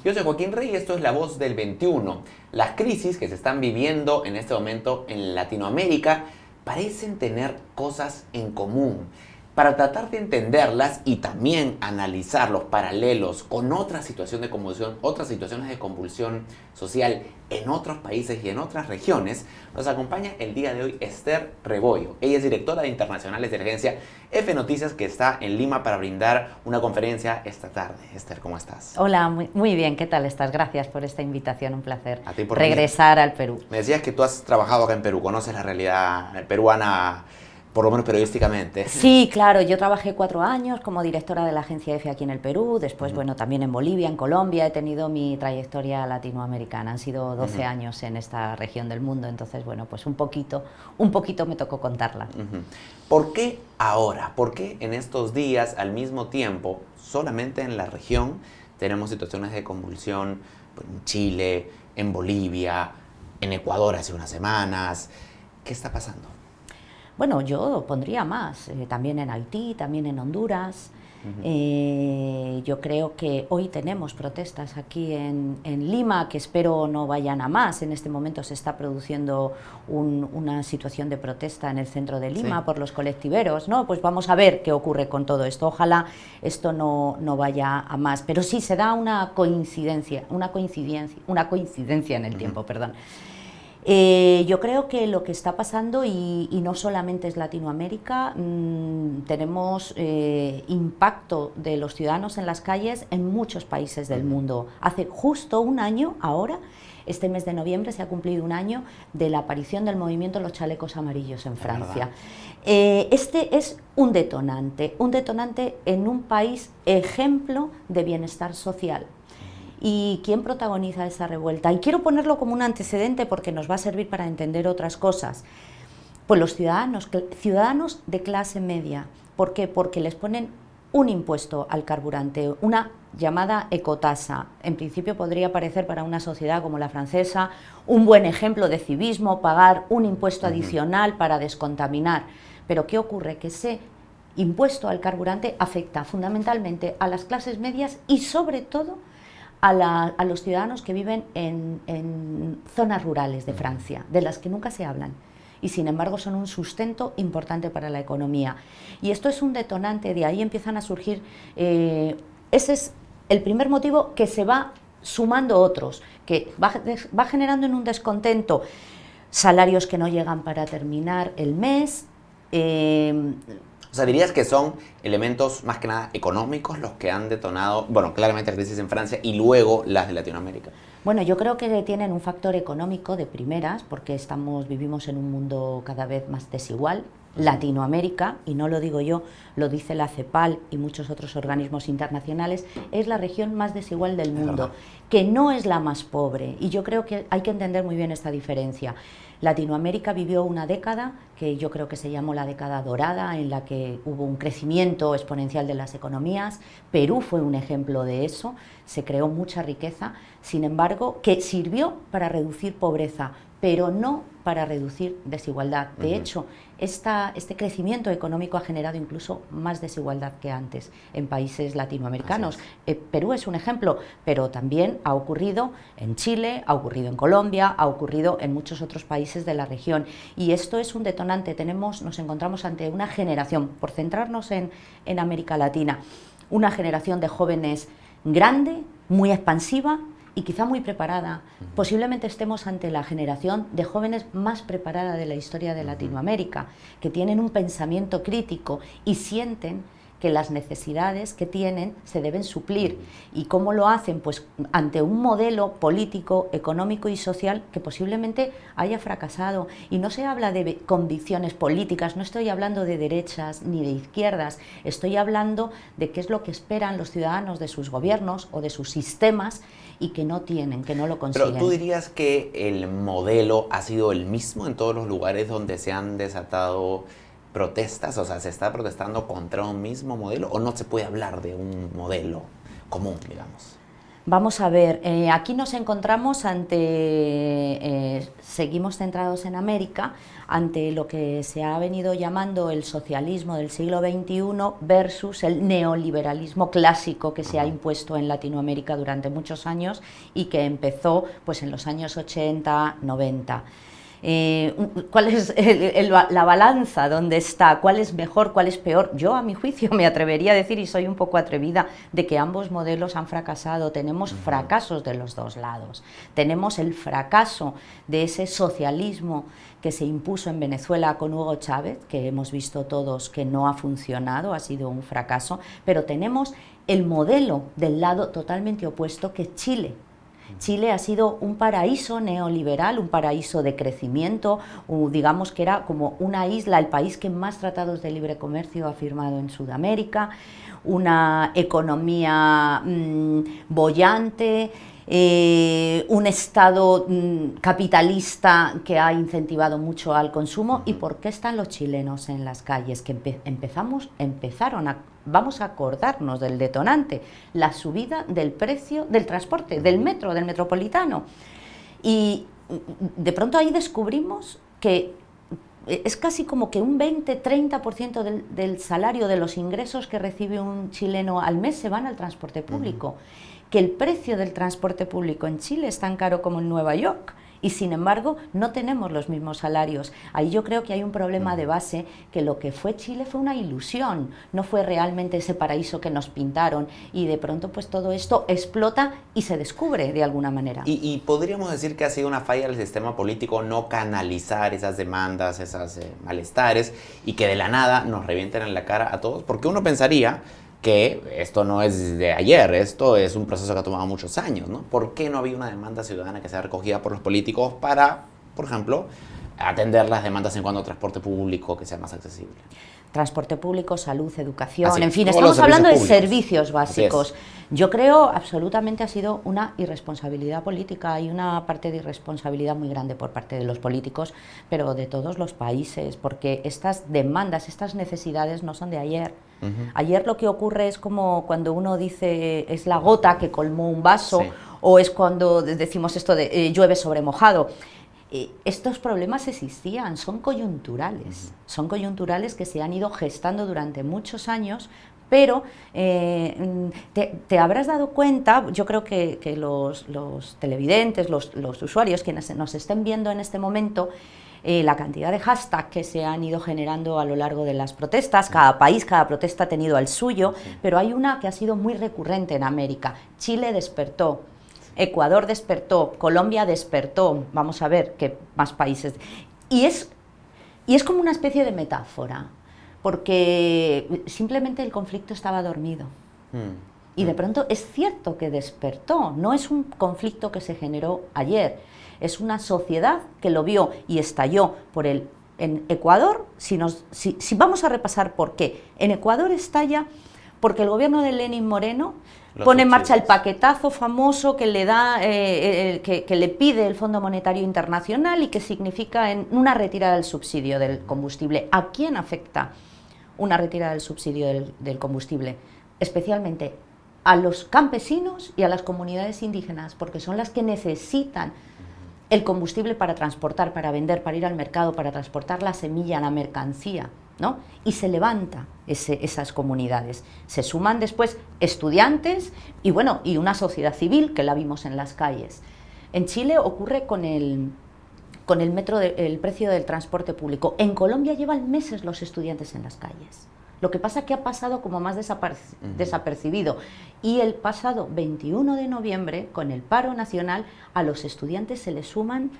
Yo soy Joaquín Rey y esto es La Voz del 21. Las crisis que se están viviendo en este momento en Latinoamérica parecen tener cosas en común. Para tratar de entenderlas y también analizar los paralelos con otras situaciones de convulsión, otras situaciones de convulsión social en otros países y en otras regiones, nos acompaña el día de hoy Esther Rebollo. Ella es directora de internacionales de la agencia F Noticias, que está en Lima para brindar una conferencia esta tarde. Esther, ¿cómo estás? Hola, muy bien, ¿qué tal estás? Gracias por esta invitación, un placer A ti por regresar al Perú. Me decías que tú has trabajado acá en Perú, conoces la realidad peruana, por lo menos periodísticamente. Sí, claro, yo trabajé 4 años como directora de la agencia EFE aquí en el Perú, después, bueno, también en Bolivia, en Colombia, he tenido mi trayectoria latinoamericana, han sido 12 años en esta región del mundo, entonces, bueno, pues un poquito me tocó contarla. ¿Por qué ahora? ¿Por qué en estos días, al mismo tiempo, solamente en la región, tenemos situaciones de convulsión en Chile, en Bolivia, en Ecuador hace unas semanas? ¿Qué está pasando? Bueno, yo pondría más, también en Haití, también en Honduras. Yo creo que hoy tenemos protestas aquí en Lima, que espero no vayan a más. En este momento se está produciendo una situación de protesta en el centro de Lima por los colectiveros, ¿no? Pues vamos a ver qué ocurre con todo esto. Ojalá esto no vaya a más. Pero sí se da una coincidencia en el tiempo, perdón. Yo creo que lo que está pasando, y no solamente es Latinoamérica, tenemos impacto de los ciudadanos en las calles en muchos países del mundo. Hace justo un año, ahora, este mes de noviembre, se ha cumplido un año de la aparición del movimiento Los Chalecos Amarillos en Francia. Este es un detonante en un país ejemplo de bienestar social. ¿Y quién protagoniza esa revuelta? Y quiero ponerlo como un antecedente porque nos va a servir para entender otras cosas. Pues los ciudadanos de clase media. ¿Por qué? Porque les ponen un impuesto al carburante, una llamada ecotasa. En principio podría parecer para una sociedad como la francesa un buen ejemplo de civismo, pagar un impuesto adicional para descontaminar. Pero ¿qué ocurre? Que ese impuesto al carburante afecta fundamentalmente a las clases medias y sobre todo a los ciudadanos que viven en zonas rurales de Francia, de las que nunca se hablan, y sin embargo son un sustento importante para la economía. Y esto es un detonante, de ahí empiezan a surgir, ese es el primer motivo, que se va sumando otros, que va generando en un descontento salarios que no llegan para terminar el mes. O sea, dirías que son elementos más que nada económicos los que han detonado, bueno, claramente la crisis en Francia y luego las de Latinoamérica. Bueno, yo creo que tienen un factor económico de primeras, porque vivimos en un mundo cada vez más desigual. Latinoamérica, y no lo digo yo, lo dice la CEPAL y muchos otros organismos internacionales, es la región más desigual del mundo, que no es la más pobre, y yo creo que hay que entender muy bien esta diferencia. Latinoamérica vivió una década que yo creo que se llamó la década dorada, en la que hubo un crecimiento exponencial de las economías. Perú fue un ejemplo de eso, se creó mucha riqueza, sin embargo, que sirvió para reducir pobreza, pero no para reducir desigualdad. De hecho, este crecimiento económico ha generado incluso más desigualdad que antes en países latinoamericanos. Perú es un ejemplo, pero también ha ocurrido en Chile, ha ocurrido en Colombia, ha ocurrido en muchos otros países de la región. Y esto es un detonante. Nos encontramos ante una generación, por centrarnos en América Latina, una generación de jóvenes grande, muy expansiva, y quizá muy preparada. Posiblemente estemos ante la generación de jóvenes más preparada de la historia de Latinoamérica, que tienen un pensamiento crítico y sienten que las necesidades que tienen se deben suplir. ¿Y cómo lo hacen? Pues ante un modelo político, económico y social que posiblemente haya fracasado. Y no se habla de convicciones políticas, no estoy hablando de derechas ni de izquierdas, estoy hablando de qué es lo que esperan los ciudadanos de sus gobiernos o de sus sistemas y que no tienen, que no lo consiguen. Pero ¿tú dirías que el modelo ha sido el mismo en todos los lugares donde se han desatado protestas? O sea, ¿se está protestando contra un mismo modelo o no se puede hablar de un modelo común, digamos? Vamos a ver, aquí nos encontramos seguimos centrados en América, ante lo que se ha venido llamando el socialismo del siglo XXI versus el neoliberalismo clásico que se ha impuesto en Latinoamérica durante muchos años y que empezó pues, en los años 80, 90. ¿Cuál es la balanza? ¿Dónde está? ¿Cuál es mejor? ¿Cuál es peor? Yo, a mi juicio, me atrevería a decir, y soy un poco atrevida, de que ambos modelos han fracasado. Tenemos fracasos de los dos lados. Tenemos el fracaso de ese socialismo que se impuso en Venezuela con Hugo Chávez, que hemos visto todos que no ha funcionado, ha sido un fracaso, pero tenemos el modelo del lado totalmente opuesto, que es Chile. Chile ha sido un paraíso neoliberal, un paraíso de crecimiento, digamos que era como una isla, el país que más tratados de libre comercio ha firmado en Sudamérica, una economía boyante, un Estado capitalista que ha incentivado mucho al consumo. ¿Y por qué están los chilenos en las calles? Que vamos a acordarnos del detonante, la subida del precio del transporte, del metro, del metropolitano. Y de pronto ahí descubrimos que es casi como que un 20-30% del salario, de los ingresos que recibe un chileno al mes, se van al transporte público. Que el precio del transporte público en Chile es tan caro como en Nueva York, y sin embargo no tenemos los mismos salarios. Ahí yo creo que hay un problema de base, que lo que fue Chile fue una ilusión, no fue realmente ese paraíso que nos pintaron, y de pronto pues todo esto explota y se descubre de alguna manera. Y podríamos decir que ha sido una falla del sistema político no canalizar esas demandas, esos malestares, y que de la nada nos revienten en la cara a todos, porque uno pensaría que esto no es de ayer, esto es un proceso que ha tomado muchos años, ¿no? ¿Por qué no había una demanda ciudadana que sea recogida por los políticos para, por ejemplo, atender las demandas en cuanto a transporte público que sea más accesible? Transporte público, salud, educación, Así, en fin, todos estamos hablando de públicos. Servicios básicos. Yo creo absolutamente ha sido una irresponsabilidad política, y una parte de irresponsabilidad muy grande por parte de los políticos, pero de todos los países, porque estas demandas, estas necesidades no son de ayer. Ayer lo que ocurre es como cuando uno dice es la gota que colmó un vaso, sí, o es cuando decimos esto de llueve sobre mojado. Estos problemas existían, son coyunturales, que se han ido gestando durante muchos años, pero te habrás dado cuenta, yo creo que los televidentes, los usuarios, quienes nos estén viendo en este momento, la cantidad de hashtags que se han ido generando a lo largo de las protestas, cada país, cada protesta ha tenido el suyo, pero hay una que ha sido muy recurrente en América. Chile despertó, Ecuador despertó, Colombia despertó, vamos a ver qué más países. Y es como una especie de metáfora, porque simplemente el conflicto estaba dormido. Y de pronto es cierto que despertó, no es un conflicto que se generó ayer, es una sociedad que lo vio y estalló en Ecuador. Si vamos a repasar por qué, en Ecuador estalla porque el gobierno de Lenín Moreno pone en marcha el paquetazo famoso que le da, que le pide el Fondo Monetario Internacional, y que significa una retirada del subsidio del combustible. ¿A quién afecta una retirada del subsidio del combustible? Especialmente a los campesinos y a las comunidades indígenas, porque son las que necesitan el combustible para transportar, para vender, para ir al mercado, para transportar la semilla, la mercancía, ¿no? Y se levanta esas comunidades. Se suman después estudiantes y una sociedad civil que la vimos en las calles. En Chile ocurre con el metro, el precio del transporte público. En Colombia llevan meses los estudiantes en las calles. Lo que pasa es que ha pasado como más desapercibido. Y el pasado 21 de noviembre, con el paro nacional, a los estudiantes se les suman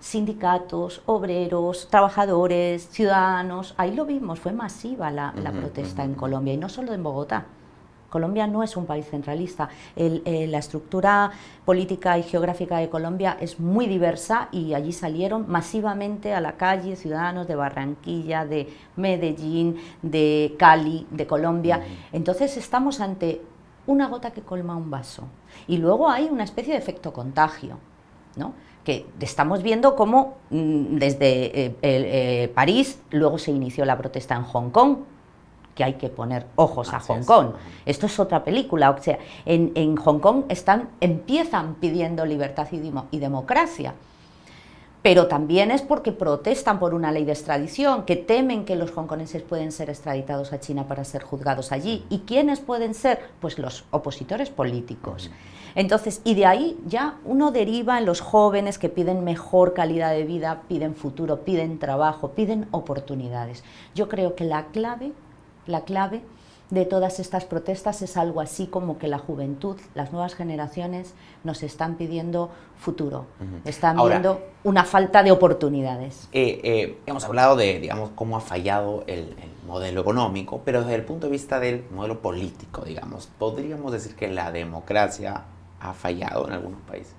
sindicatos, obreros, trabajadores, ciudadanos. Ahí lo vimos, fue masiva la protesta en Colombia, y no solo en Bogotá. Colombia no es un país centralista. La estructura política y geográfica de Colombia es muy diversa, y allí salieron masivamente a la calle ciudadanos de Barranquilla, de Medellín, de Cali, de Colombia. Entonces estamos ante una gota que colma un vaso. Y luego hay una especie de efecto contagio, ¿no? Que estamos viendo cómo desde París luego se inició la protesta en Hong Kong, que hay que poner ojos a Hong es. Kong. Esto es otra película. O sea, en Hong Kong empiezan pidiendo libertad y democracia. Pero también es porque protestan por una ley de extradición, que temen que los hongkoneses pueden ser extraditados a China para ser juzgados allí. ¿Y quiénes pueden ser? Pues los opositores políticos. Entonces, y de ahí ya uno deriva en los jóvenes que piden mejor calidad de vida, piden futuro, piden trabajo, piden oportunidades. Yo creo que la clave de todas estas protestas es algo así como que la juventud, las nuevas generaciones nos están pidiendo futuro, están viendo una falta de oportunidades. Hemos hablado de, digamos, cómo ha fallado el modelo económico, pero desde el punto de vista del modelo político, digamos, ¿podríamos decir que la democracia ha fallado en algunos países?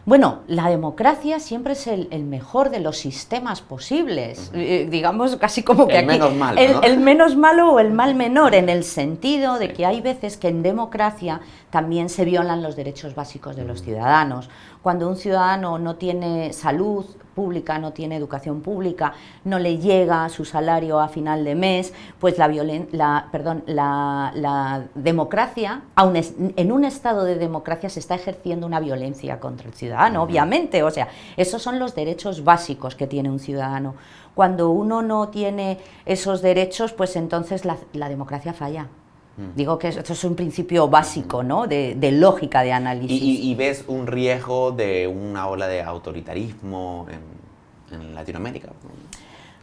Bueno, la democracia siempre es el mejor de los sistemas posibles, digamos casi como que el aquí menos malo, ¿no? el menos malo o el mal menor, en el sentido de que hay veces que en democracia también se violan los derechos básicos de los ciudadanos. Cuando un ciudadano no tiene salud pública, no tiene educación pública, no le llega su salario a final de mes, pues la democracia, aun en un estado de democracia se está ejerciendo una violencia contra el ciudadano, obviamente. O sea, esos son los derechos básicos que tiene un ciudadano. Cuando uno no tiene esos derechos, pues entonces la democracia falla. Digo que esto es un principio básico, ¿no?, de lógica de análisis. ¿Y ves un riesgo de una ola de autoritarismo en Latinoamérica?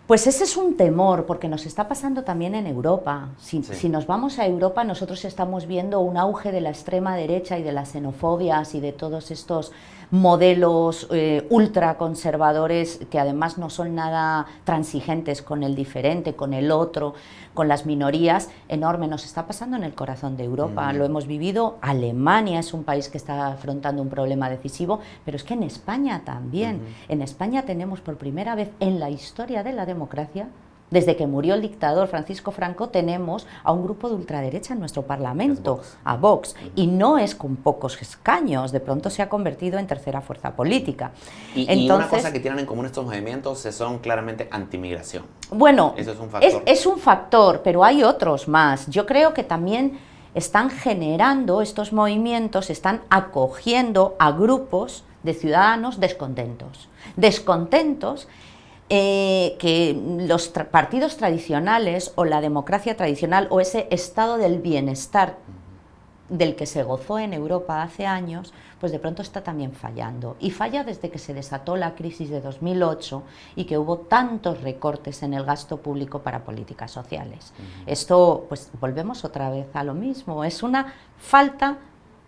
Pues ese es un temor, porque nos está pasando también en Europa. Si nos vamos a Europa, nosotros estamos viendo un auge de la extrema derecha y de las xenofobias y de todos estos modelos ultraconservadores que además no son nada transigentes con el diferente, con el otro, con las minorías. Enorme, nos está pasando en el corazón de Europa, lo hemos vivido. Alemania es un país que está afrontando un problema decisivo, pero es que en España también. En España tenemos por primera vez en la historia de la democracia, desde que murió el dictador Francisco Franco, tenemos a un grupo de ultraderecha en nuestro Parlamento, a Vox, y no es con pocos escaños, de pronto se ha convertido en tercera fuerza política. Y una cosa que tienen en común estos movimientos son claramente antimigración. Bueno, eso es un factor. Es un factor, pero hay otros más. Yo creo que también están generando estos movimientos, están acogiendo a grupos de ciudadanos descontentos que los partidos tradicionales o la democracia tradicional o ese estado del bienestar del que se gozó en Europa hace años, pues de pronto está también fallando. Y falla desde que se desató la crisis de 2008 y que hubo tantos recortes en el gasto público para políticas sociales. Esto, pues volvemos otra vez a lo mismo, es una falta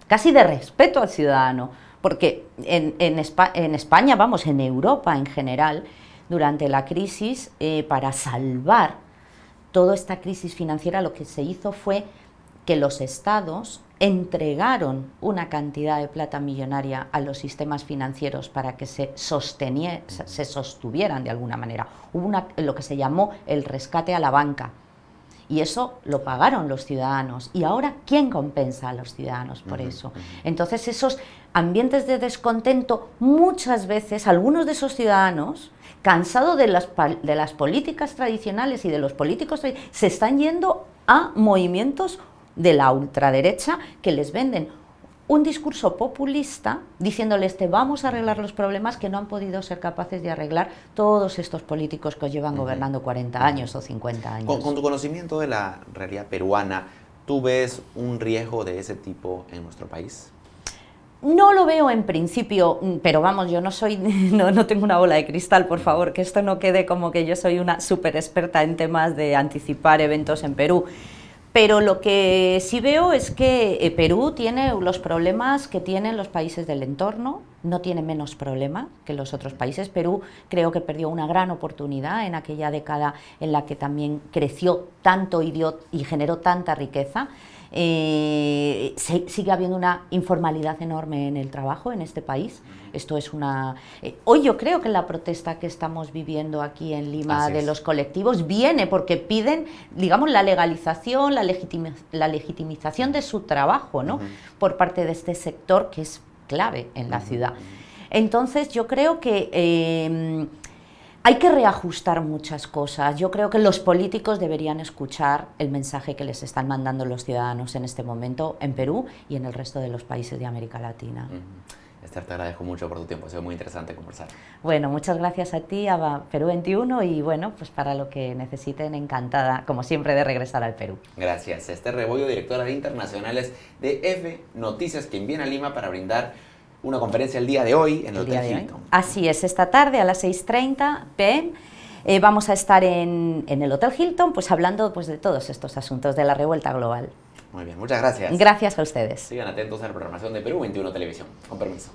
casi de respeto al ciudadano, porque en España, vamos, en Europa en general, durante la crisis, para salvar toda esta crisis financiera, lo que se hizo fue que los estados entregaron una cantidad de plata millonaria a los sistemas financieros para que se sostuvieran de alguna manera. Hubo lo que se llamó el rescate a la banca. Y eso lo pagaron los ciudadanos. Y ahora, ¿quién compensa a los ciudadanos por eso? Entonces, esos ambientes de descontento, muchas veces, algunos de esos ciudadanos, cansados de las políticas tradicionales y de los políticos, se están yendo a movimientos de la ultraderecha que les venden un discurso populista diciéndoles que vamos a arreglar los problemas que no han podido ser capaces de arreglar todos estos políticos que os llevan gobernando 40 años o 50 años. Con tu conocimiento de la realidad peruana, ¿tú ves un riesgo de ese tipo en nuestro país? No lo veo en principio, pero vamos, yo no soy, no tengo una bola de cristal, por favor, que esto no quede como que yo soy una súper experta en temas de anticipar eventos en Perú. Pero lo que sí veo es que Perú tiene los problemas que tienen los países del entorno, no tiene menos problema que los otros países. Perú creo que perdió una gran oportunidad en aquella década en la que también creció tanto y generó tanta riqueza. Sigue habiendo una informalidad enorme en el trabajo en este país. Esto es hoy yo creo que la protesta que estamos viviendo aquí en Lima de los colectivos viene porque piden, digamos, la legalización, la legitimización de su trabajo, ¿no? Por parte de este sector que es clave en la ciudad. Entonces yo creo que hay que reajustar muchas cosas. Yo creo que los políticos deberían escuchar el mensaje que les están mandando los ciudadanos en este momento en Perú y en el resto de los países de América Latina. Esther, te agradezco mucho por tu tiempo, ha sido muy interesante conversar. Bueno, muchas gracias a ti, a Perú 21, y bueno, pues para lo que necesiten, encantada, como siempre, de regresar al Perú. Gracias. Esther Rebollo, directora de Internacionales de F Noticias, quien viene a Lima para brindar una conferencia el día de hoy en el Hotel Hilton. Así es, esta tarde a las 6:30 p.m. Vamos a estar en el Hotel Hilton, pues hablando pues, de todos estos asuntos de la revuelta global. Muy bien, muchas gracias. Gracias a ustedes. Sigan atentos a la programación de Perú 21 Televisión. Con permiso.